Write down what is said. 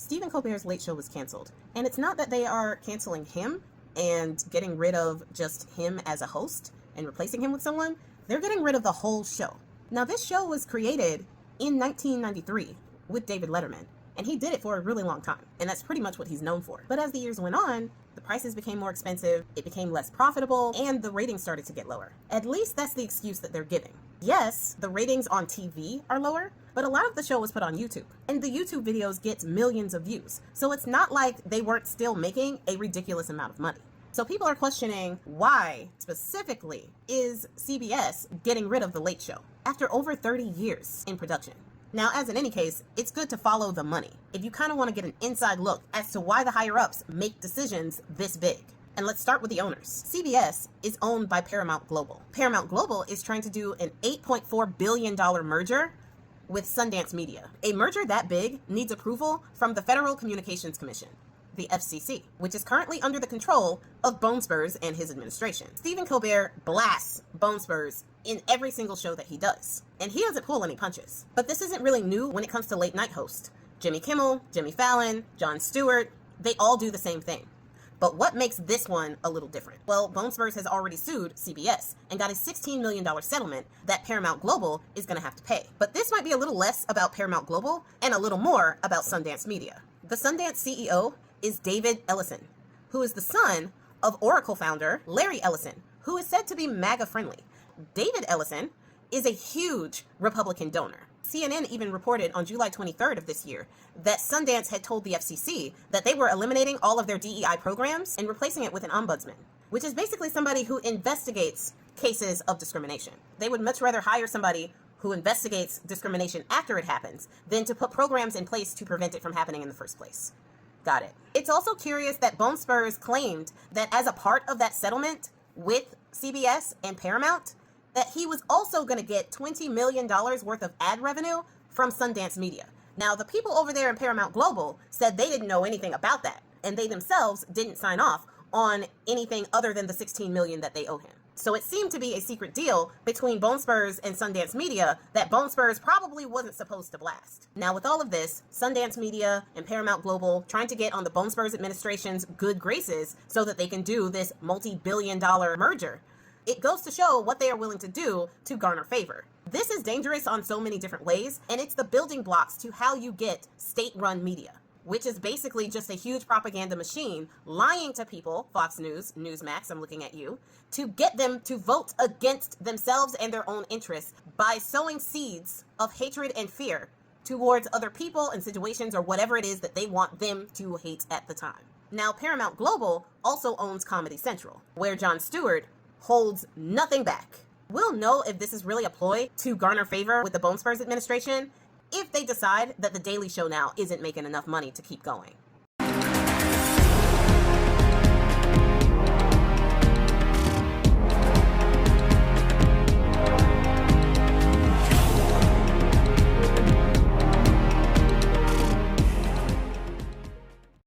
Stephen Colbert's Late Show was canceled. And it's not that they are canceling him and getting rid of just him as a host and replacing him with someone. They're getting rid of the whole show. Now, this show was created in 1993 with David Letterman, and he did it for a really long time, and that's pretty much what he's known for. But as the years went on, the prices became more expensive, it became less profitable, and the ratings started to get lower. At least that's the excuse that they're giving. Yes, the ratings on TV are lower, but a lot of the show was put on YouTube, and the YouTube videos get millions of views. So it's not like they weren't still making a ridiculous amount of money. So people are questioning why specifically is CBS getting rid of The Late Show after over 30 years in production. Now, as in any case, it's good to follow the money if you kind of want to get an inside look as to why the higher-ups make decisions this big. And let's start with the owners. CBS is owned by Paramount Global. Paramount Global is trying to do an $8.4 billion merger with Sundance Media. A merger that big needs approval from the Federal Communications Commission, the FCC, which is currently under the control of Bone Spurs and his administration. Stephen Colbert blasts Bone Spurs in every single show that he does, and he doesn't pull any punches. But this isn't really new when it comes to late night hosts. Jimmy Kimmel, Jimmy Fallon, Jon Stewart, they all do the same thing. But what makes this one a little different? Well, Bone Spurs has already sued CBS and got a $16 million settlement that Paramount Global is going to have to pay. But this might be a little less about Paramount Global and a little more about Sundance Media. The Sundance CEO is David Ellison, who is the son of Oracle founder Larry Ellison, who is said to be MAGA friendly. David Ellison is a huge Republican donor. CNN even reported on July 23rd of this year that Sundance had told the FCC that they were eliminating all of their DEI programs and replacing it with an ombudsman, which is basically somebody who investigates cases of discrimination. They would much rather hire somebody who investigates discrimination after it happens than to put programs in place to prevent it from happening in the first place. Got it. It's also curious that Bone Spurs claimed that as a part of that settlement with CBS and Paramount, that he was also going to get $20 million worth of ad revenue from Sundance Media. Now, the people over there in Paramount Global said they didn't know anything about that, and they themselves didn't sign off on anything other than the $16 million that they owe him. So it seemed to be a secret deal between Bone Spurs and Sundance Media that Bone Spurs probably wasn't supposed to blast. Now, with all of this, Sundance Media and Paramount Global trying to get on the Bone Spurs administration's good graces so that they can do this multi-billion-dollar merger, it goes to show what they are willing to do to garner favor. This is dangerous on so many different ways, and it's the building blocks to how you get state-run media, which is basically just a huge propaganda machine lying to people, Fox News, Newsmax, I'm looking at you, to get them to vote against themselves and their own interests by sowing seeds of hatred and fear towards other people and situations or whatever it is that they want them to hate at the time. Now, Paramount Global also owns Comedy Central, where Jon Stewart holds nothing back. We'll know if this is really a ploy to garner favor with the Bone Spurs administration if they decide that The Daily Show now isn't making enough money to keep going.